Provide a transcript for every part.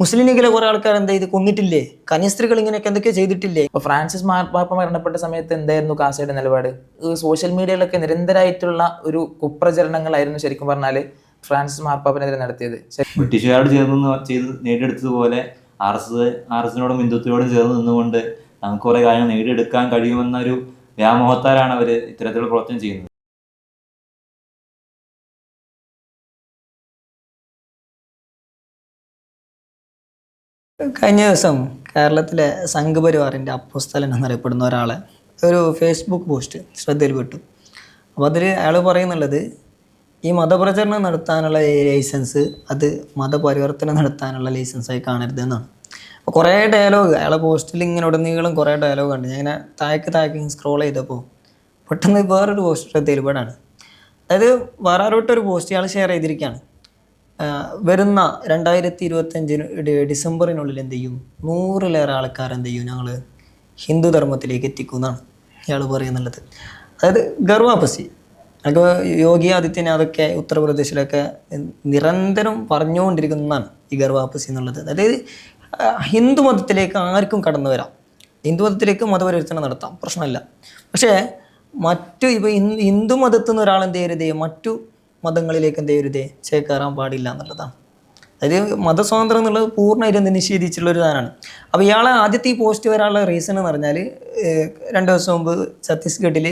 മുസ്ലിം ലീഗിലെ കുറെ ആൾക്കാർ എന്താ ഇത് കൊന്നിട്ടില്ലേ? കന്യാസ്ത്രീകൾ ഇങ്ങനെയൊക്കെ എന്തൊക്കെയോ ചെയ്തിട്ടില്ലേ? ഇപ്പോൾ ഫ്രാൻസിസ് മാർപ്പാപ്പ മരണപ്പെട്ട സമയത്ത് എന്തായിരുന്നു കാസയുടെ നിലപാട്? സോഷ്യൽ മീഡിയയിലൊക്കെ നിരന്തരമായിട്ടുള്ള ഒരു കുപ്രചരണങ്ങളായിരുന്നു ശരിക്കും പറഞ്ഞാൽ ഫ്രാൻസിസ് മാർപ്പാപ്പനെതിരെ നടത്തിയത്. ബ്രിട്ടീഷുകാരോട് ചെയ്ത് നേടിയെടുത്തതുപോലെ ആർ എസിനോടും ഹിന്ദുത്വയോടും ചേർന്ന് നിന്നുകൊണ്ട് നമുക്ക് കുറെ കാര്യങ്ങൾ നേടിയെടുക്കാൻ കഴിയുമെന്ന ഒരു വ്യാമോഹത്താലാണ് അവർ ഇത്തരത്തിലുള്ള പ്രവർത്തനം ചെയ്യുന്നത്. കഴിഞ്ഞ ദിവസം കേരളത്തിലെ സംഘപരിവാറിൻ്റെ അപ്പോസ്തലൻ എന്നറിയപ്പെടുന്ന ഒരാളെ ഒരു ഫേസ്ബുക്ക് പോസ്റ്റ് ശ്രദ്ധയിൽപ്പെട്ടു. അപ്പോൾ അതിൽ അയാൾ പറയുന്നുള്ളത്, ഈ മതപ്രചരണം നടത്താനുള്ള ലൈസൻസ് അത് മതപരിവർത്തനം നടത്താനുള്ള ലൈസൻസായി കാണരുത് എന്നാണ്. അപ്പോൾ കുറേ ഡയലോഗ് അയാളെ പോസ്റ്റിൽ ഇങ്ങനെ ഉടനീളം കുറേ ഡയലോഗ് ഉണ്ട്. ഞാൻ ഇങ്ങനെ താഴേക്ക് സ്ക്രോൾ ചെയ്തപ്പോൾ പെട്ടെന്ന് വേറൊരു പോസ്റ്റ് ശ്രദ്ധയിൽപ്പെടാണ്. അതായത് വേറെ ആരോട്ടൊരു പോസ്റ്റ് ഇയാൾ ഷെയർ ചെയ്തിരിക്കുകയാണ്. വരുന്ന 2025 ഡിസംബറിനുള്ളിൽ എന്ത് ചെയ്യും, 100-ലേറെ ആൾക്കാർ എന്ത് ചെയ്യും, ഞങ്ങൾ ഹിന്ദു ധർമ്മത്തിലേക്ക് എത്തിക്കുമെന്നാണ് ഇയാൾ പറയുന്നുള്ളത്. അതായത് ഗർവാപസി അതൊക്കെ യോഗി ആദിത്യനാഥൊക്കെ ഉത്തർപ്രദേശിലൊക്കെ നിരന്തരം പറഞ്ഞുകൊണ്ടിരിക്കുന്നതാണ് ഈ ഗർവാപസി എന്നുള്ളത്. അതായത് ഹിന്ദു മതത്തിലേക്ക് ആർക്കും കടന്നു വരാം, ഹിന്ദു മതത്തിലേക്ക് മതപരിവർത്തനം നടത്താം, പ്രശ്നമല്ല. പക്ഷേ ഇപ്പോൾ ഹിന്ദു മതത്തിൽ നിന്ന് ഒരാൾ എന്ത് ചെയ്യരുതേ, മറ്റു മതങ്ങളിലേക്ക് എന്ത് ചെയ്യരുതേ, ചേക്കേറാൻ പാടില്ല എന്നുള്ളതാണ്. അതായത് മതസ്വാതന്ത്ര്യം എന്നുള്ളത് പൂർണ്ണമായിട്ട് നിഷേധിച്ചിട്ടുള്ളൊരു സാധനമാണ്. അപ്പോൾ ഇയാളെ ആദ്യത്തെ ഈ പോസ്റ്റ് വരാനുള്ള റീസൺ എന്ന് പറഞ്ഞാൽ 2 ദിവസം മുമ്പ് ഛത്തീസ്ഗഡിൽ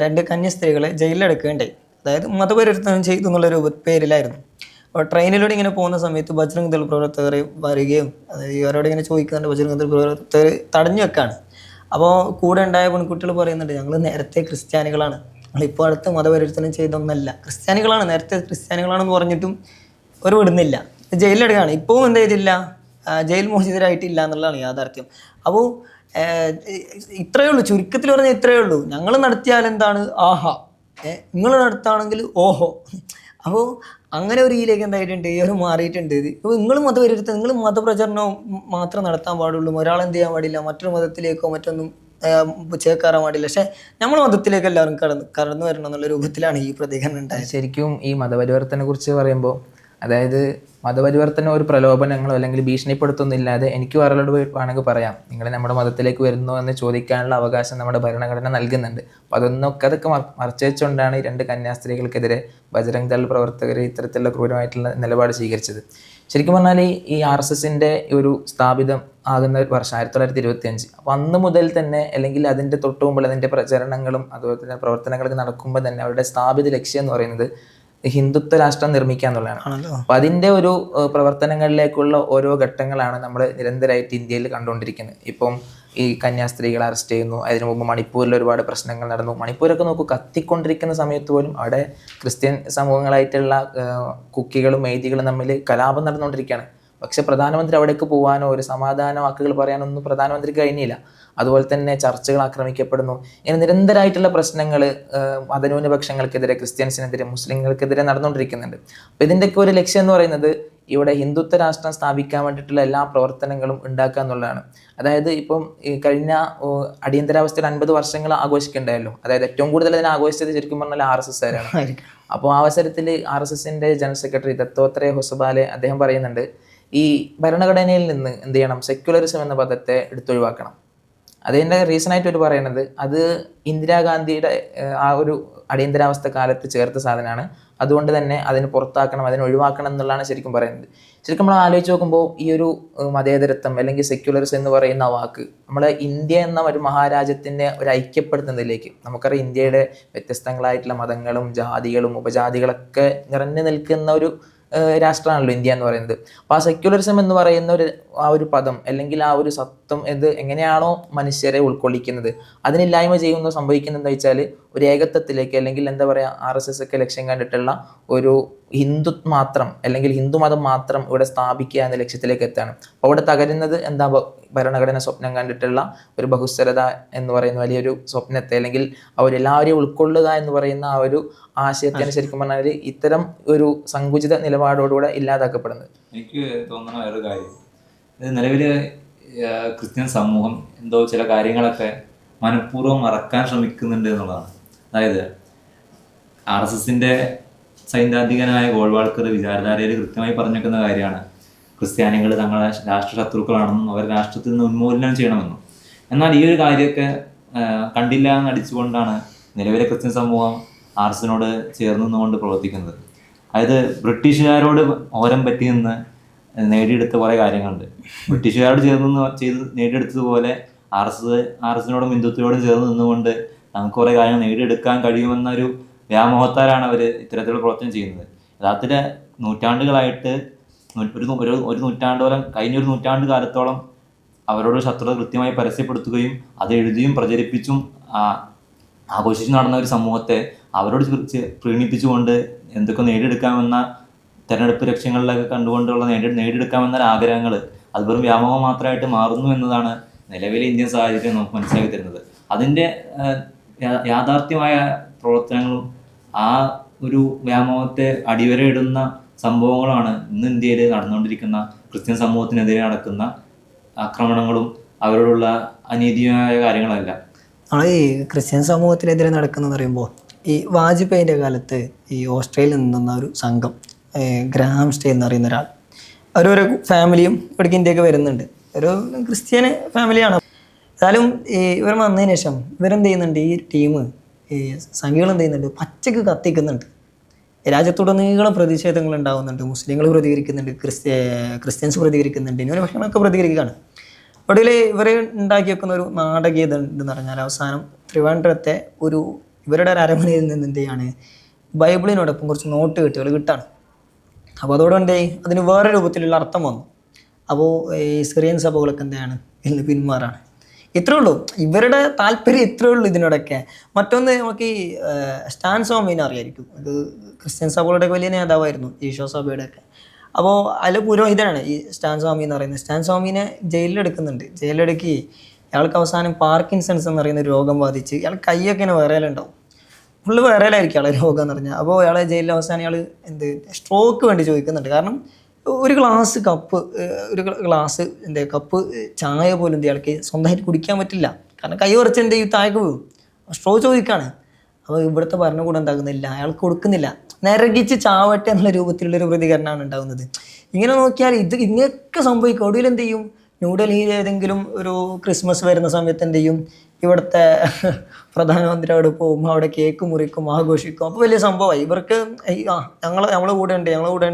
2 കന്യാസ്ത്രീകളെ ജയിലിലടക്കുകയുണ്ടായി. അതായത് മതപരിവർത്തനം ചെയ്തു എന്നുള്ളൊരു പേരിലായിരുന്നു. അപ്പോൾ ട്രെയിനിലൂടെ ഇങ്ങനെ പോകുന്ന സമയത്ത് ബജ്രംഗ് ദൾ പ്രവർത്തകർ വരികയും ഇവരോട് ഇങ്ങനെ ചോദിക്കുന്നുണ്ട്. ബജ്രംഗ് ദൾ പ്രവർത്തകർ തടഞ്ഞു വെക്കാണ്. അപ്പോൾ കൂടെ ഉണ്ടായ പെൺകുട്ടികൾ പറയുന്നുണ്ട്, ഞങ്ങൾ നേരത്തെ ക്രിസ്ത്യാനികളാണ്, ഞങ്ങളിപ്പോൾ അടുത്ത് മതപരിവർത്തനം ചെയ്തൊന്നല്ല, ക്രിസ്ത്യാനികളാണ്, നേരത്തെ ക്രിസ്ത്യാനികളാണെന്ന് പറഞ്ഞിട്ടും ഒരു വിടുന്നില്ല, ജയിലിലെടുക്കുകയാണ്. ഇപ്പോഴും എന്ത് ചെയ്തില്ല, ജയിൽ മോചിതരായിട്ടില്ല എന്നുള്ളതാണ് യാഥാർത്ഥ്യം. അപ്പോൾ ഇത്രയേ ഉള്ളൂ, ചുരുക്കത്തിൽ പറഞ്ഞാൽ ഇത്രയേ ഉള്ളൂ. ഞങ്ങൾ നടത്തിയാൽ എന്താണ് ആഹാ, നിങ്ങൾ നടത്തുകയാണെങ്കിൽ ഓഹോ. അപ്പോൾ അങ്ങനെ ഒരു രീതിയിലേക്ക് എന്തായിട്ടുണ്ട്, ഈ ഒരു മാറിയിട്ടുണ്ട്. ഇപ്പോൾ നിങ്ങൾ മതപരിവർത്തനം, നിങ്ങൾ മതപ്രചരണം മാത്രം നടത്താൻ പാടുള്ളൂ, ഒരാളെന്ത് ചെയ്യാൻ പാടില്ല, മറ്റൊരു മതത്തിലേക്കോ മറ്റൊന്നും ചേക്കാറാൻ പാടില്ല. പക്ഷെ നമ്മൾ മതത്തിലേക്ക് എല്ലാവരും കടന്നു വരണം എന്നുള്ള രൂപത്തിലാണ് ഈ പ്രതികരണം ഉണ്ടായത്. ശരിക്കും ഈ മതപരിവർത്തനെ കുറിച്ച് പറയുമ്പോൾ, അതായത് മതപരിവർത്തനം ഒരു പ്രലോഭനങ്ങളോ അല്ലെങ്കിൽ ഭീഷണിപ്പെടുത്തൊന്നുമില്ലാതെ എനിക്ക് വേറൊരാളോട് വേണമെങ്കിൽ പറയാം, നിങ്ങൾ നമ്മുടെ മതത്തിലേക്ക് വരുന്നോ എന്ന് ചോദിക്കാനുള്ള അവകാശം നമ്മുടെ ഭരണഘടന നൽകുന്നുണ്ട്. അപ്പോൾ അതൊക്കെ മറച്ചു വെച്ചുകൊണ്ടാണ് ഈ 2 കന്യാസ്ത്രീകൾക്കെതിരെ ബജ്രംഗ് ദൾ പ്രവർത്തകർ ഇത്തരത്തിലുള്ള ക്രൂരമായിട്ടുള്ള നിലപാട് സ്വീകരിച്ചത്. ശരിക്കും പറഞ്ഞാൽ ഈ RSSൻ്റെ ഒരു സ്ഥാപിതം ആകുന്ന വർഷം 1925. അപ്പോൾ അന്ന് മുതൽ തന്നെ, അല്ലെങ്കിൽ അതിൻ്റെ തൊട്ട് മുമ്പ് അതിൻ്റെ പ്രചരണങ്ങളും അതുപോലെ തന്നെ പ്രവർത്തനങ്ങളൊക്കെ നടക്കുമ്പോൾ തന്നെ അവരുടെ സ്ഥാപിത ലക്ഷ്യം എന്ന് പറയുന്നത് ഹിന്ദുത്വ രാഷ്ട്രം നിർമ്മിക്കുക എന്നുള്ളതാണ്. അപ്പം അതിൻ്റെ ഒരു പ്രവർത്തനങ്ങളിലേക്കുള്ള ഓരോ ഘട്ടങ്ങളാണ് നമ്മൾ നിരന്തരമായിട്ട് ഇന്ത്യയിൽ കണ്ടുകൊണ്ടിരിക്കുന്നത്. ഇപ്പം ഈ കന്യാസ്ത്രീകളെ അറസ്റ്റ് ചെയ്യുന്നു, അതിനു മുമ്പ് മണിപ്പൂരിൽ ഒരുപാട് പ്രശ്നങ്ങൾ നടന്നു. മണിപ്പൂരൊക്കെ നോക്കൂ, കത്തിക്കൊണ്ടിരിക്കുന്ന സമയത്ത് പോലും അവിടെ ക്രിസ്ത്യൻ സമൂഹങ്ങളായിട്ടുള്ള കുക്കികളും മെയ്തികളും തമ്മിൽ കലാപം നടന്നുകൊണ്ടിരിക്കുകയാണ്. പക്ഷെ പ്രധാനമന്ത്രി അവിടേക്ക് പോകാനോ ഒരു സമാധാന വാക്കുകൾ പറയാനൊന്നും പ്രധാനമന്ത്രിക്ക് കഴിഞ്ഞില്ല. അതുപോലെ തന്നെ ചർച്ചുകൾ ആക്രമിക്കപ്പെടുന്നു. ഇങ്ങനെ നിരന്തരമായിട്ടുള്ള പ്രശ്നങ്ങൾ മതന്യൂനപക്ഷങ്ങൾക്കെതിരെ, ക്രിസ്ത്യൻസിനെതിരെ, മുസ്ലിങ്ങൾക്കെതിരെ നടന്നുകൊണ്ടിരിക്കുന്നുണ്ട്. അപ്പോൾ ഇതിൻ്റെയൊക്കെ ഒരു ലക്ഷ്യം എന്ന് പറയുന്നത് ഇവിടെ ഹിന്ദുത്വ രാഷ്ട്രം സ്ഥാപിക്കാൻ വേണ്ടിയിട്ടുള്ള എല്ലാ പ്രവർത്തനങ്ങളും ഉണ്ടാക്കുക എന്നുള്ളതാണ്. അതായത് ഇപ്പം ഈ കഴിഞ്ഞ അടിയന്തരാവസ്ഥയിൽ 50 വർഷങ്ങൾ ആഘോഷിക്കണ്ടായല്ലോ. അതായത് ഏറ്റവും കൂടുതൽ അതിനെ ആഘോഷിച്ചത് ശരിക്കും പറഞ്ഞാൽ RSSകാരാണ്. അപ്പോൾ ആ അവസരത്തിൽ RSSൻ്റെ ജനറൽ സെക്രട്ടറി ദത്തോത്രേയ ഹൊസബാലെ അദ്ദേഹം പറയുന്നുണ്ട്, ഈ ഭരണഘടനയിൽ നിന്ന് എന്ത് ചെയ്യണം, സെക്യുലറിസം എന്ന പദത്തെ എടുത്തൊഴിവാക്കണം. അതിൻ്റെ റീസണായിട്ട് അവർ പറയുന്നത്, അത് ഇന്ദിരാഗാന്ധിയുടെ ആ ഒരു അടിയന്തരാവസ്ഥ കാലത്ത് ചേർത്ത സാധനമാണ്, അതുകൊണ്ട് തന്നെ അതിന് പുറത്താക്കണം, അതിനെ ഒഴിവാക്കണം എന്നുള്ളതാണ് ശരിക്കും പറയുന്നത്. ശരിക്കും നമ്മൾ ആലോചിച്ച് നോക്കുമ്പോൾ ഈ ഒരു മതേതരത്വം അല്ലെങ്കിൽ സെക്യുലറിസം എന്ന് പറയുന്ന വാക്ക് നമ്മളെ ഇന്ത്യ എന്ന ഒരു മഹാരാജ്യത്തിൻ്റെ ഒരു ഐക്യപ്പെടുത്തുന്നതിലേക്ക്, നമുക്കറിയാം ഇന്ത്യയുടെ വ്യത്യസ്തങ്ങളായിട്ടുള്ള മതങ്ങളും ജാതികളും ഉപജാതികളൊക്കെ നിറഞ്ഞു നിൽക്കുന്ന ഒരു രാഷ്ട്രമാണല്ലോ ഇന്ത്യ എന്ന് പറയുന്നത്. അപ്പോൾ ആ സെക്യുലറിസം എന്ന് പറയുന്ന ആ ഒരു പദം അല്ലെങ്കിൽ ആ ഒരു സത്വം ഇത് എങ്ങനെയാണോ മനുഷ്യരെ ഉൾക്കൊള്ളിക്കുന്നത്, അതിനില്ലായ്മ ചെയ്യുന്ന സംഭവിക്കുന്നത് എന്താ വെച്ചാൽ ഒരു ഏകത്വത്തിലേക്ക്, അല്ലെങ്കിൽ എന്താ പറയുക, RSS ഒക്കെ ലക്ഷ്യം കണ്ടിട്ടുള്ള ഒരു ഹിന്ദുത്വം മാത്രം അല്ലെങ്കിൽ ഹിന്ദുമതം മാത്രം ഇവിടെ സ്ഥാപിക്കുക എന്ന ലക്ഷ്യത്തിലേക്ക് എത്താണ്. അപ്പോൾ അവിടെ തകരുന്നത് എന്താ, ഭരണഘടന സ്വപ്നം കണ്ടിട്ടുള്ള ഒരു ബഹുസ്വരത എന്ന് പറയുന്ന വലിയൊരു സ്വപ്നത്തെ, അല്ലെങ്കിൽ അവരെല്ലാവരെയും ഉൾക്കൊള്ളുക എന്ന് പറയുന്ന ആ ഒരു ആശയത്തിന് ശരിക്കും പറഞ്ഞാൽ ഇത്തരം ഒരു സങ്കുചിത നിലപാടോടുകൂടെ ഇല്ലാതാക്കപ്പെടുന്നത്. എനിക്ക് തോന്നുന്ന വേറൊരു കാര്യം, നിലവിൽ ക്രിസ്ത്യൻ സമൂഹം എന്തോ ചില കാര്യങ്ങളൊക്കെ മനഃപൂർവ്വം മറക്കാൻ ശ്രമിക്കുന്നുണ്ട് എന്നുള്ളതാണ്. അതായത് RSSൻ്റെ സൈദ്ധാന്തികനായ ഗോൾവാൾക്കർ വിചാരധാരയിൽ കൃത്യമായി പറഞ്ഞു വെക്കുന്ന കാര്യമാണ്, ക്രിസ്ത്യാനികൾ തങ്ങളെ രാഷ്ട്രശത്രുക്കളാണെന്നും അവർ രാഷ്ട്രത്തിൽ നിന്ന് ഉന്മൂലനം ചെയ്യണമെന്നും. എന്നാൽ ഈ ഒരു കാര്യമൊക്കെ കണ്ടില്ല എന്ന് അടിച്ചുകൊണ്ടാണ് നിലവിലെ ക്രിസ്ത്യൻ സമൂഹം ആർഎസിനോട് ചേർന്ന് നിന്നുകൊണ്ട് പ്രവർത്തിക്കുന്നത്. അതായത് ബ്രിട്ടീഷുകാരോട് ഓരം പറ്റി നിന്ന് നേടിയെടുത്ത കുറേ കാര്യങ്ങളുണ്ട്. ബ്രിട്ടീഷുകാരോട് ചേർന്ന് ചെയ്ത് നേടിയെടുത്തതുപോലെ ആർഎസിനോടും ഹിന്ദുത്വയോടും ചേർന്ന് നിന്നുകൊണ്ട് നമുക്ക് കുറേ കാര്യങ്ങൾ നേടിയെടുക്കാൻ കഴിയുമെന്നൊരു വ്യാമോഹത്താലാണ് അവർ ഇത്തരത്തിലുള്ള പ്രവർത്തനം ചെയ്യുന്നത്. യഥാർത്ഥത്തിൽ നൂറ്റാണ്ടുകളായിട്ട് ഒരു നൂറ്റാണ്ടോളം കഴിഞ്ഞൊരു നൂറ്റാണ്ട് കാലത്തോളം അവരോട് ശത്രുത കൃത്യമായി പരസ്യപ്പെടുത്തുകയും അത് എഴുതിയും പ്രചരിപ്പിച്ചും ആഘോഷിച്ചു നടന്ന ഒരു സമൂഹത്തെ അവരോട് പ്രീണിപ്പിച്ചുകൊണ്ട് എന്തൊക്കെ നേടിയെടുക്കാമെന്ന തെരഞ്ഞെടുപ്പ് ലക്ഷ്യങ്ങളിലൊക്കെ കണ്ടുകൊണ്ടുള്ള നേടിയെടുക്കാമെന്ന ആഗ്രഹങ്ങൾ അത് വെറും വ്യാമോഹം മാത്രമായിട്ട് മാറുന്നു എന്നതാണ് നിലവിലെ ഇന്ത്യൻ സാഹചര്യം നമുക്ക് മനസ്സിലാക്കി തരുന്നത്. അതിൻ്റെ യാഥാർത്ഥ്യമായ പ്രവർത്തനങ്ങളും ആ ഒരു വ്യാമോഹത്തെ അടിവരയിടുന്ന സംഭവങ്ങളാണ് ഇന്ന് ഇന്ത്യയിൽ നടന്നുകൊണ്ടിരിക്കുന്ന ക്രിസ്ത്യൻ സമൂഹത്തിനെതിരെ നടക്കുന്ന ആക്രമണങ്ങളും അവരോടുള്ള അനീതിയായ കാര്യങ്ങളല്ല. നമ്മൾ ഈ ക്രിസ്ത്യൻ സമൂഹത്തിനെതിരെ നടക്കുന്നതെന്ന് പറയുമ്പോൾ ഈ വാജ്പേയിൻ്റെ കാലത്ത് ഈ ഓസ്ട്രേലിയയിൽ നിന്നുന്ന ഒരു സംഘം, ഗ്രാഹാം സ്റ്റേ എന്ന് പറയുന്ന ഒരാൾ, അവരൊരു ഫാമിലിയും ഇവിടേക്ക് ഇന്ത്യക്ക് വരുന്നുണ്ട്. ഒരു ക്രിസ്ത്യൻ ഫാമിലിയാണ്. എന്നാലും ഈ ഇവർ വന്നതിന് ശേഷം ഇവരെന്ത് ചെയ്യുന്നുണ്ട്, ഈ ടീം ഈ സംഘികൾ എന്ത് ചെയ്യുന്നുണ്ട്, പച്ചക്ക് കത്തിക്കുന്നുണ്ട്. രാജ്യത്തുടനീളം പ്രതിഷേധങ്ങൾ ഉണ്ടാകുന്നുണ്ട്. മുസ്ലിങ്ങൾ പ്രതികരിക്കുന്നുണ്ട്, ക്രിസ്ത്യൻസ് പ്രതികരിക്കുന്നുണ്ട്, ന്യൂനപക്ഷങ്ങളൊക്കെ പ്രതികരിക്കുകയാണ്. ഒടുവിൽ ഇവർ ഉണ്ടാക്കി വെക്കുന്ന ഒരു നാടകീയത ഉണ്ടെന്ന് പറഞ്ഞാൽ അവസാനം ട്രിവാൻഡ്രത്തെ ഇവരുടെ ഒരു അരമനയിൽ നിന്ന് എന്ത് ചെയ്യാണ്, ബൈബിളിനോടൊപ്പം കുറച്ച് നോട്ട് കെട്ടുകൾ കിട്ടാണ്. അപ്പോൾ അതോടെ അതിന് വേറെ രൂപത്തിലുള്ള അർത്ഥം വന്നു. അപ്പോൾ ഈ സിറിയൻ സഭകളൊക്കെ എന്താണ് ഇന്ന് പിന്മാറാണ്. ഇത്രേ ഉള്ളൂ ഇവരുടെ താല്പര്യം, ഇത്രേ ഉള്ളൂ ഇതിനോടൊക്കെ. മറ്റൊന്ന് നമുക്ക് ഈ സ്റ്റാൻ സ്വാമീനെ അറിയായിരിക്കും. അത് ക്രിസ്ത്യൻ സഭകളുടെ വലിയ നേതാവായിരുന്നു, ഈശോ സഭയുടെയൊക്കെ. അപ്പോൾ അതിൽ പുരോഹിതനാണ് ഈ സ്റ്റാൻ സ്വാമി എന്ന് പറയുന്നത്. സ്റ്റാൻ സ്വാമീനെ ജയിലിലെടുക്കുന്നുണ്ട്. ജയിലിലെടുക്കി അയാൾക്ക് അവസാനം പാർക്കിൻസൺസ് എന്ന് പറയുന്ന രോഗം ബാധിച്ച് ഇയാൾ കൈയൊക്കെ ഇങ്ങനെ വിറയലുണ്ടാവും, ഫുള്ള് വിറയലായിരിക്കും അയാളെ രോഗം എന്ന് പറഞ്ഞാൽ. അപ്പോൾ അയാളെ ജയിലിൽ അവസാനം ഇയാൾ സ്ട്രോക്ക് വേണ്ടി ചോദിക്കുന്നുണ്ട്. കാരണം ഒരു ഗ്ലാസ് കപ്പ് ചായ പോലും ഇയാൾക്ക് സ്വന്തമായിട്ട് കുടിക്കാൻ പറ്റില്ല. കാരണം കൈ കുറച്ച് താഴേക്ക് വീഴും. സ്ട്രോ ചോദിക്കുകയാണ്. അപ്പോൾ ഇവിടുത്തെ ഭരണകൂടം എന്താകുന്നില്ല, അയാൾക്ക് കൊടുക്കുന്നില്ല. നരകിച്ച് ചാവട്ടെ എന്നുള്ള രൂപത്തിലുള്ളൊരു പ്രതികരണമാണ് ഉണ്ടാകുന്നത്. ഇങ്ങനെ നോക്കിയാൽ ഇങ്ങനെയൊക്കെ സംഭവിക്കും. ഒടുവിൽ എന്ത് ചെയ്യും, ന്യൂഡൽഹിയിൽ ഏതെങ്കിലും ഒരു ക്രിസ്മസ് വരുന്ന സമയത്ത് എന്ത് ചെയ്യും, ഇവിടുത്തെ പ്രധാനമന്ത്രി അവിടെ പോകും, അവിടെ കേക്ക് മുറിക്കും, ആഘോഷിക്കും. അപ്പോൾ വലിയ സംഭവമായി. ഇവർക്ക് ഞങ്ങൾ കൂടെ ഉണ്ട്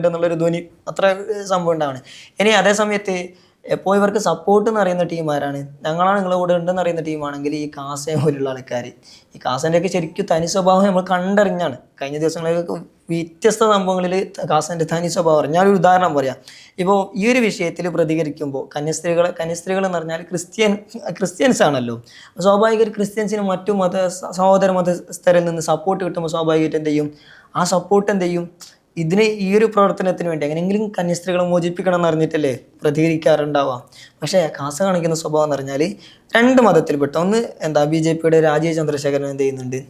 എന്നുള്ളൊരു ധ്വനി, അത്ര സംഭവം ഉണ്ടാവണം. ഇനി അതേ സമയത്ത് എപ്പോൾ ഇവർക്ക് സപ്പോർട്ട് എന്ന് അറിയുന്ന ടീമാരാണ്, ഞങ്ങളാണ് നിങ്ങളുടെ കൂടെ ഉണ്ടെന്ന് അറിയുന്ന ടീമാണെങ്കിൽ ഈ കാസയെ പോലുള്ള ആൾക്കാർ. ഈ കാസേൻ്റെയൊക്കെ ശരിക്കും തനി സ്വഭാവം നമ്മൾ കണ്ടറിഞ്ഞാണ്. കഴിഞ്ഞ ദിവസങ്ങളിലൊക്കെ വ്യത്യസ്ത സംഭവങ്ങളിൽ കാസേൻ്റെ തനി സ്വഭാവം. ഞാനൊരു ഉദാഹരണം പറയാം. ഇപ്പോൾ ഈ ഒരു വിഷയത്തിൽ പ്രതികരിക്കുമ്പോൾ കന്യസ്ത്രീകൾ എന്ന് പറഞ്ഞാൽ ക്രിസ്ത്യൻസ് ആണല്ലോ. സ്വാഭാവികമായിട്ട് ക്രിസ്ത്യൻസിന് മറ്റു സഹോദര മതസ്ഥരിൽ നിന്ന് സപ്പോർട്ട് കിട്ടുമ്പോൾ സ്വാഭാവികമായിട്ട് എന്ത് ചെയ്യും, ആ സപ്പോർട്ട് എന്ത് ചെയ്യും, ഈ ഒരു പ്രവർത്തനത്തിന് വേണ്ടി എങ്ങനെയെങ്കിലും കന്യസ്ത്രീകളെ മോചിപ്പിക്കണം എന്ന് അറിഞ്ഞിട്ടല്ലേ പ്രതികരിക്കാറുണ്ടാവാം. പക്ഷേ കാസ കാണിക്കുന്ന സ്വഭാവം എന്ന് പറഞ്ഞാൽ രണ്ട് മതത്തിൽപ്പെട്ട ഒന്ന് BJPയുടെ രാജീവ് ചന്ദ്രശേഖരൻ എന്ത് ചെയ്യുന്നുണ്ട്,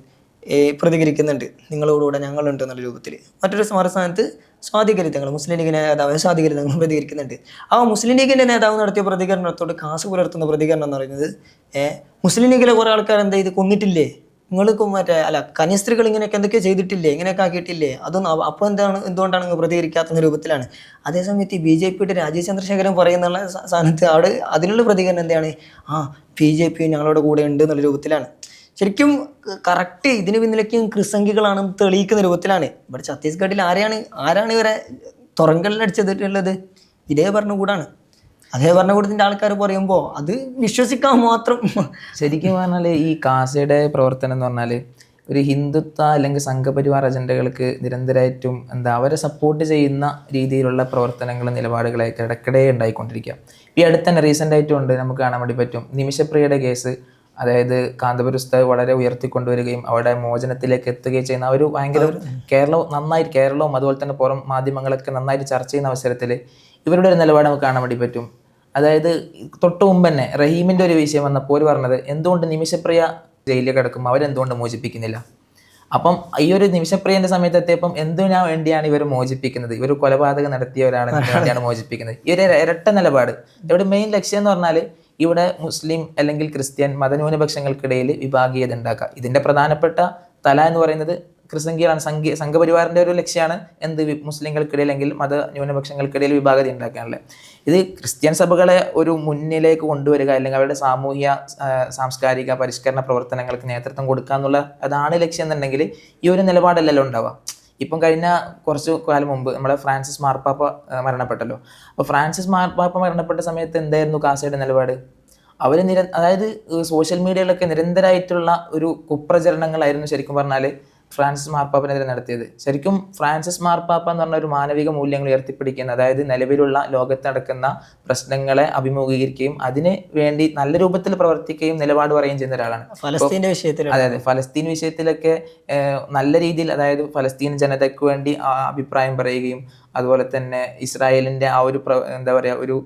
പ്രതികരിക്കുന്നുണ്ട്, നിങ്ങളോടുകൂടെ ഞങ്ങളുണ്ട് എന്നുള്ള രൂപത്തിൽ. മറ്റൊരു മറുസ്ഥാനത്ത് സ്വാധികരിതങ്ങൾ, മുസ്ലിം ലീഗിൻ്റെ നേതാവ് സ്വാധികരിതങ്ങൾ പ്രതികരിക്കുന്നുണ്ട്. ആ മുസ്ലിം ലീഗിൻ്റെ നേതാവ് നടത്തിയ പ്രതികരണത്തോട് കാസ പുലർത്തുന്ന പ്രതികരണം എന്ന് പറയുന്നത്, മുസ്ലിം ലീഗിലെ കുറേ ആൾക്കാർ എന്ത് ചെയ്ത് കൊന്നിട്ടില്ലേ, നിങ്ങൾക്ക് കന്യസ്ത്രീകൾ ഇങ്ങനെയൊക്കെ എന്തൊക്കെയോ ചെയ്തിട്ടില്ലേ, ഇങ്ങനെയൊക്കെ ആക്കിയിട്ടില്ലേ, അതൊന്നും അപ്പോൾ എന്തുകൊണ്ടാണ് നിങ്ങൾ പ്രതികരിക്കാത്ത രൂപത്തിലാണ്. അതേസമയത്ത് BJPയുടെ രാജീവ് ചന്ദ്രശേഖരൻ പറയുന്നുള്ള സ്ഥാനത്ത് അവിടെ അതിനുള്ള പ്രതികരണം എന്താണ്, BJP ഞങ്ങളുടെ കൂടെ ഉണ്ട് എന്നുള്ള രൂപത്തിലാണ്. ശരിക്കും കറക്റ്റ് ഇതിന് പിന്നിലേക്കും ക്രിസംഖികളാണെന്ന് തെളിയിക്കുന്ന രൂപത്തിലാണ്. ഇവിടെ ഛത്തീസ്ഗഡിൽ ആരാണ് ഇവരെ തുറങ്കലിലടിച്ചെത്തിട്ടുള്ളത്? ഇതേ ഭരണകൂടാണ്. അതേ ഭരണകൂടത്തിൻ്റെ ആൾക്കാർ പറയുമ്പോൾ അത് വിശ്വസിക്കാൻ മാത്രം. ശരിക്കും പറഞ്ഞാൽ ഈ കാസയുടെ പ്രവർത്തനം എന്ന് പറഞ്ഞാൽ ഒരു ഹിന്ദുത്വ അല്ലെങ്കിൽ സംഘപരിവാർ അജണ്ടകൾക്ക് നിരന്തരമായിട്ടും അവരെ സപ്പോർട്ട് ചെയ്യുന്ന രീതിയിലുള്ള പ്രവർത്തനങ്ങൾ, നിലപാടുകളൊക്കെ ഇടയ്ക്കിടെ ഉണ്ടായിക്കൊണ്ടിരിക്കുക. ഈ അടുത്ത് തന്നെ റീസെൻ്റ് ആയിട്ടും ഉണ്ട്, നമുക്ക് കാണാൻ വേണ്ടി പറ്റും. നിമിഷപ്രിയയുടെ കേസ്, അതായത് കാന്തപുര ഉസ്താദ് വളരെ ഉയർത്തിക്കൊണ്ടുവരികയും അവിടെ മോചനത്തിലേക്ക് എത്തുകയും ചെയ്യുന്ന ഒരു ഭയങ്കര കേരളവും അതുപോലെ തന്നെ പുറം മാധ്യമങ്ങളൊക്കെ നന്നായിട്ട് ചർച്ച ചെയ്യുന്ന അവസരത്തിൽ ഇവരുടെ ഒരു നിലപാട് നമുക്ക് കാണാൻ വേണ്ടി പറ്റും. അതായത് തൊട്ട് മുമ്പ് തന്നെ റഹീമിൻ്റെ ഒരു വിഷയം വന്നപ്പോൾ പറഞ്ഞത്, എന്തുകൊണ്ട് നിമിഷപ്രിയ ജയിലിൽ കിടക്കും, അവരെന്തുകൊണ്ട് മോചിപ്പിക്കുന്നില്ല? അപ്പം ഈ ഒരു നിമിഷപ്രിയൻ്റെ സമയത്ത് എത്തിയപ്പം എന്തിനാ വേണ്ടിയാണ് ഇവർ മോചിപ്പിക്കുന്നത്, ഇവർ കൊലപാതകം നടത്തിയ ഒരാളെ വേണ്ടിയാണ് മോചിപ്പിക്കുന്നത്. ഈ ഒരു ഇരട്ട നിലപാട്. ഇവിടെ മെയിൻ ലക്ഷ്യം എന്ന് പറഞ്ഞാൽ ഇവിടെ മുസ്ലിം അല്ലെങ്കിൽ ക്രിസ്ത്യൻ മതന്യൂനപക്ഷങ്ങൾക്കിടയിൽ വിഭാഗീയത ഉണ്ടാക്കുക. ഇതിൻ്റെ പ്രധാനപ്പെട്ട തല എന്ന് പറയുന്നത് ക്രിസംഖ്യകളാണ്. സംഘപരിവാറിന്റെ ഒരു ലക്ഷ്യമാണ് എന്ത്, മുസ്ലിങ്ങൾക്കിടയിൽ അല്ലെങ്കിൽ മത ന്യൂനപക്ഷങ്ങൾക്കിടയിൽ വിഭാഗത ഉണ്ടാക്കാനുള്ളത്. ഇത് ക്രിസ്ത്യൻ സഭകളെ ഒരു മുന്നിലേക്ക് കൊണ്ടുവരിക അല്ലെങ്കിൽ അവരുടെ സാമൂഹ്യ സാംസ്കാരിക പരിഷ്കരണ പ്രവർത്തനങ്ങൾക്ക് നേതൃത്വം കൊടുക്കുക എന്നുള്ള അതാണ് ലക്ഷ്യം എന്നുണ്ടെങ്കിൽ ഈ ഒരു നിലപാടല്ലല്ലോ ഉണ്ടാവുക. ഇപ്പം കഴിഞ്ഞ കുറച്ച് കാലം മുമ്പ് നമ്മുടെ ഫ്രാൻസിസ് മാർപ്പാപ്പ മരണപ്പെട്ടല്ലോ. അപ്പോൾ ഫ്രാൻസിസ് മാർപ്പാപ്പ മരണപ്പെട്ട സമയത്ത് എന്തായിരുന്നു കാസയുടെ നിലപാട്? അവർ അതായത് സോഷ്യൽ മീഡിയയിലൊക്കെ നിരന്തരമായിട്ടുള്ള ഒരു കുപ്രചരണങ്ങളായിരുന്നു ശരിക്കും പറഞ്ഞാൽ ഫ്രാൻസിസ് മാർപ്പാപ്പനെതിരെ നടത്തിയത്. ശരിക്കും ഫ്രാൻസിസ് മാർപ്പാപ്പ എന്ന് പറഞ്ഞ ഒരു മാനവിക മൂല്യങ്ങൾ ഉയർത്തിപ്പിടിക്കുന്ന, അതായത് നിലവിലുള്ള ലോകത്ത് നടക്കുന്ന പ്രശ്നങ്ങളെ അഭിമുഖീകരിക്കുകയും അതിന് വേണ്ടി നല്ല രൂപത്തിൽ പ്രവർത്തിക്കുകയും നിലപാട് പറയുകയും ചെയ്യുന്ന ഒരാളാണ്. ഫലസ്തീൻ്റെ വിഷയത്തിൽ അതെ, ഫലസ്തീൻ വിഷയത്തിലൊക്കെ നല്ല രീതിയിൽ, അതായത് ഫലസ്തീൻ ജനതയ്ക്ക് വേണ്ടി അഭിപ്രായം പറയുകയും അതുപോലെ തന്നെ ഇസ്രായേലിന്റെ ആ ഒരു എന്താ പറയുക ഒരു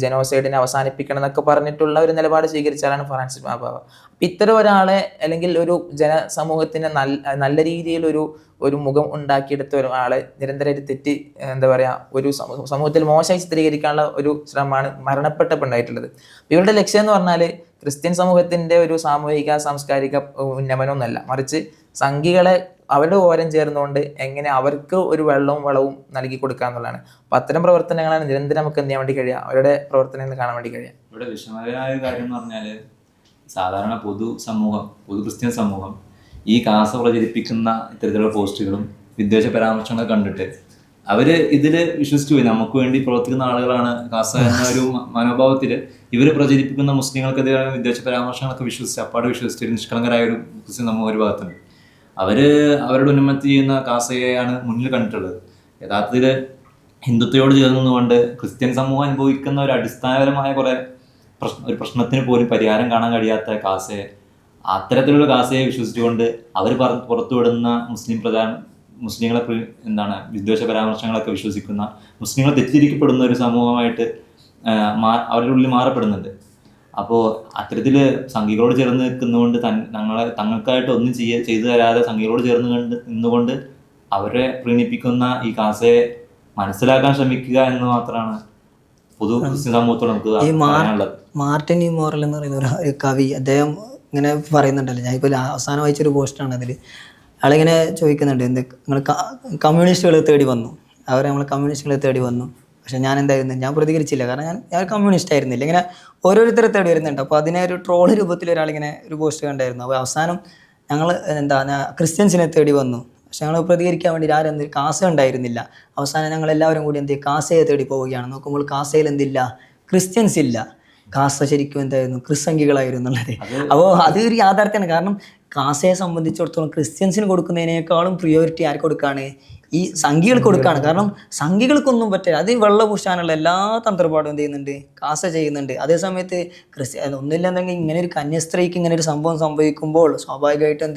ജനോസൈഡിനെ അവസാനിപ്പിക്കണം എന്നൊക്കെ പറഞ്ഞിട്ടുള്ള ഒരു നിലപാട് സ്വീകരിച്ച ആളാണ് ഫ്രാൻസിസ് മാർപ്പാപ്പ. അപ്പം ഇത്തരം ഒരാളെ അല്ലെങ്കിൽ ഒരു ജനസമൂഹത്തിന് നല്ല രീതിയിൽ ഒരു മുഖം ഉണ്ടാക്കിയെടുത്ത ഒരാളെ നിരന്തരമായിട്ട് തെറ്റി എന്താ പറയുക ഒരു സമൂഹത്തിൽ മോശമായി ചിത്രീകരിക്കാനുള്ള ഒരു ശ്രമമാണ് മരണപ്പെട്ടപ്പോൾ ഉണ്ടായിട്ടുള്ളത്. ഇവരുടെ ലക്ഷ്യം എന്ന് പറഞ്ഞാൽ ക്രിസ്ത്യൻ സമൂഹത്തിന്റെ ഒരു സാമൂഹിക സാംസ്കാരിക ഉന്നമനമൊന്നുമല്ല, മറിച്ച് സംഘികളെ അവരുടെ ഓരം ചേർന്നുകൊണ്ട് എങ്ങനെ അവർക്ക് ഒരു വെള്ളവും വളവും നൽകി കൊടുക്കുക എന്നുള്ളതാണ്. അപ്പം അത്തരം പ്രവർത്തനങ്ങളാണ് നിരന്തരം നമുക്ക് എന്ത് ചെയ്യാൻ വേണ്ടി കഴിയുക, അവരുടെ പ്രവർത്തനങ്ങൾ കാണാൻ വേണ്ടി കഴിയുക. ഇവിടെ വിഷമകരമായ ഒരു കാര്യം എന്ന് പറഞ്ഞാൽ സാധാരണ പൊതു ക്രിസ്ത്യൻ സമൂഹം ഈ കാസ പ്രചരിപ്പിക്കുന്ന ഇത്തരത്തിലുള്ള പോസ്റ്റുകളും വിദ്വേഷ പരാമർശങ്ങളൊക്കെ കണ്ടിട്ട് അവര് ഇതില് വിശ്വസിച്ചു പോയി. നമുക്ക് വേണ്ടി പ്രവർത്തിക്കുന്ന ആളുകളാണ് കാസ എന്ന ഒരു മനോഭാവത്തിൽ ഇവര് പ്രചരിപ്പിക്കുന്ന മുസ്ലിങ്ങൾക്കെതിരായ വിദ്വേഷ പരാമർശങ്ങളൊക്കെ വിശ്വസിച്ച് ഒരു നിഷ്കളങ്കരായ ഒരു ക്രിസ്ത്യൻ സമൂഹം ഒരു ഭാഗത്തുണ്ട്. അവരുടെ ഉന്നമത്തി ചെയ്യുന്ന കാസയെയാണ് മുന്നിൽ കണ്ടിട്ടുള്ളത്. യഥാർത്ഥത്തിൽ ഹിന്ദുത്വയോട് ചേർന്നുകൊണ്ട് ക്രിസ്ത്യൻ സമൂഹം അനുഭവിക്കുന്ന ഒരു അടിസ്ഥാനപരമായ ഒരു പ്രശ്നത്തിന് പോലും പരിഹാരം കാണാൻ കഴിയാത്ത കാസയെ, അത്തരത്തിലുള്ള കാസയെ വിശ്വസിച്ചുകൊണ്ട് അവർ പുറത്തുവിടുന്ന മുസ്ലിങ്ങളെ വിദ്വേഷ പരാമർശങ്ങളൊക്കെ വിശ്വസിക്കുന്ന, മുസ്ലിങ്ങൾ തെറ്റിദ്ധരിക്കപ്പെടുന്ന ഒരു സമൂഹമായിട്ട് അവരുടെ ഉള്ളിൽ മാറപ്പെടുന്നുണ്ട്. അപ്പോൾ അത്തരത്തിൽ സംഘികളോട് ചേർന്ന് നിൽക്കുന്നതുകൊണ്ട് തങ്ങൾക്കായിട്ട് ഒന്നും ചെയ്തു തരാതെ സംഘികളോട് നിന്നുകൊണ്ട് അവരെ പ്രീണിപ്പിക്കുന്ന ഈ കാസയെ മനസ്സിലാക്കാൻ ശ്രമിക്കുക എന്ന് മാത്രമാണ് പൊതു ക്രിസ്ത്യൻ സമൂഹത്തോട് നമുക്ക് പറയാനുള്ളത്. മാർട്ടിൻ ഇ മോറൽ എന്ന് പറയുന്ന ഒരു കവി, അദ്ദേഹം ഇങ്ങനെ പറയുന്നുണ്ടല്ലോ, ഞാൻ ഇപ്പോൾ അവസാനം വായിച്ചൊരു പോസ്റ്റാണ് അതിൽ. ആളിങ്ങനെ ചോദിക്കുന്നുണ്ട്, നിങ്ങൾ കമ്മ്യൂണിസ്റ്റുകളെ തേടി വന്നു, നമ്മളെ കമ്മ്യൂണിസ്റ്റുകളെ തേടി വന്നു, പക്ഷെ ഞാൻ എന്തായിരുന്നു, ഞാൻ പ്രതികരിച്ചില്ല, കാരണം ഞാൻ കമ്മ്യൂണിസ്റ്റ് ആയിരുന്നില്ല. ഇങ്ങനെ ഓരോരുത്തരെ തേടി വരുന്നുണ്ട്. അപ്പോൾ അതിനെ ഒരു ട്രോൾ രൂപത്തിൽ ഒരാളിങ്ങനെ ഒരു പോസ്റ്റ് കണ്ടായിരുന്നു. അപ്പോൾ അവസാനം ഞങ്ങൾ ക്രിസ്ത്യൻസിനെ തേടി വന്നു, പക്ഷെ ഞങ്ങൾ പ്രതികരിക്കാൻ വേണ്ടി ആരും കാസ ഉണ്ടായിരുന്നില്ല. അവസാനം ഞങ്ങൾ എല്ലാവരും കൂടി കാസയെ തേടി പോവുകയാണ്. നോക്കുമ്പോൾ കാസയിൽ എന്തില്ല, ക്രിസ്ത്യൻസ് ഇല്ല. കാസ ശരിക്കും എന്തായിരുന്നു, ക്രിസ്സംഖികളായിരുന്നു എന്നുള്ളത്. അപ്പോൾ അത് ഒരു യാഥാർത്ഥ്യമാണ്. കാരണം കാസയെ സംബന്ധിച്ചിടത്തോളം ക്രിസ്ത്യൻസിന് കൊടുക്കുന്നതിനേക്കാളും പ്രിയോറിറ്റി ആർക്ക് കൊടുക്കുകയാണ്, ഈ സംഘികൾക്ക് കൊടുക്കുകയാണ്. കാരണം സംഘികൾക്കൊന്നും പറ്റില്ല, അത് വെള്ളപൂശാനുള്ള എല്ലാ തന്ത്രപാടും എന്ത് ചെയ്യുന്നുണ്ട്, കാസ ചെയ്യുന്നുണ്ട്. അതേസമയത്ത് ഒന്നുമില്ലെന്നെങ്കിൽ ഇങ്ങനെ ഒരു കന്യാസ്ത്രീക്ക് ഇങ്ങനെ ഒരു സംഭവം സംഭവിക്കുമ്പോൾ സ്വാഭാവികമായിട്ടും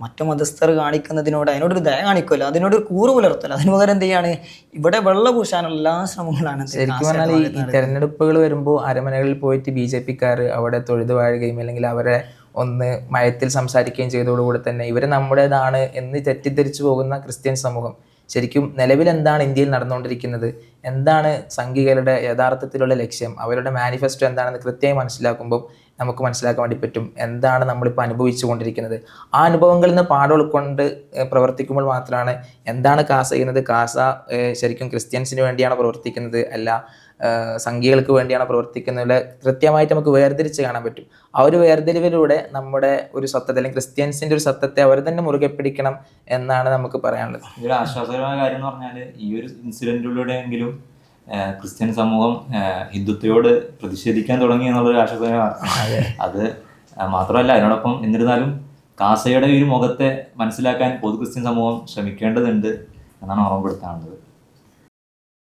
മറ്റു മതസ്ഥർ കാണിക്കുന്നതിനോട് അതിനോടൊരു ദയ കാണിക്കുമല്ലോ, അതിനോടൊരു കൂറ് പുലർത്തല്ലോ. അതിന് പകരം എന്ത് ചെയ്യാണ്, ഇവിടെ വെള്ളപൂശാനുള്ള എല്ലാ ശ്രമങ്ങളാണ്. ശരിക്കും പറഞ്ഞാൽ ഈ തെരഞ്ഞെടുപ്പുകൾ വരുമ്പോൾ അരമനകളിൽ പോയിട്ട് BJP-ക്കാർ അവിടെ തൊഴുതു വാഴുകയും അല്ലെങ്കിൽ അവരെ ഒന്ന് മയത്തിൽ സംസാരിക്കുകയും ചെയ്തതോടുകൂടി തന്നെ ഇവരെ നമ്മുടേതാണ് എന്ന് തെറ്റിദ്ധരിച്ചു പോകുന്ന ക്രിസ്ത്യൻ സമൂഹം ശരിക്കും നിലവിൽ എന്താണ് ഇന്ത്യയിൽ നടന്നുകൊണ്ടിരിക്കുന്നത്, എന്താണ് സംഘികളുടെ യഥാർത്ഥത്തിലുള്ള ലക്ഷ്യം, അവരുടെ മാനിഫെസ്റ്റോ എന്താണെന്ന് കൃത്യമായി മനസ്സിലാക്കുമ്പോൾ നമുക്ക് മനസ്സിലാക്കാൻ വേണ്ടി പറ്റും എന്താണ് നമ്മളിപ്പോൾ അനുഭവിച്ചു കൊണ്ടിരിക്കുന്നത്. ആ അനുഭവങ്ങളിൽ നിന്ന് പാഠം ഉൾക്കൊണ്ട് പ്രവർത്തിക്കുമ്പോൾ മാത്രമാണ് എന്താണ് കാസ ചെയ്യുന്നത്, കാസ ശരിക്കും ക്രിസ്ത്യൻസിന് വേണ്ടിയാണ് പ്രവർത്തിക്കുന്നത് അല്ല സംഘികൾക്ക് വേണ്ടിയാണ് പ്രവർത്തിക്കുന്നത് കൃത്യമായിട്ട് നമുക്ക് വേർതിരിച്ച് കാണാൻ പറ്റും. ആ ഒരു വേർതിരിവിലൂടെ നമ്മുടെ ഒരു സത്യത്തെ അല്ലെങ്കിൽ ക്രിസ്ത്യൻസിൻ്റെ ഒരു സത്യത്തെ അവർ തന്നെ മുറുകെ പിടിക്കണം എന്നാണ് നമുക്ക് പറയാനുള്ളത്. ഒരു ആശ്വാസകരമായ കാര്യം എന്ന് പറഞ്ഞാൽ ഈ ഒരു ഇൻസിഡൻറ്റിലൂടെയെങ്കിലും ക്രിസ്ത്യൻ സമൂഹം ഹിന്ദുത്വയോട് പ്രതിഷേധിക്കാൻ തുടങ്ങി എന്നുള്ളൊരു ആശ്വാസകരമാണ്. അത് മാത്രമല്ല, അതിനോടൊപ്പം എന്നിരുന്നാലും കാസയുടെ ഒരു മുഖത്തെ മനസ്സിലാക്കാൻ പൊതു ക്രിസ്ത്യൻ സമൂഹം ശ്രമിക്കേണ്ടതുണ്ട് എന്നാണ് ഓർമ്മപ്പെടുത്താനുള്ളത്.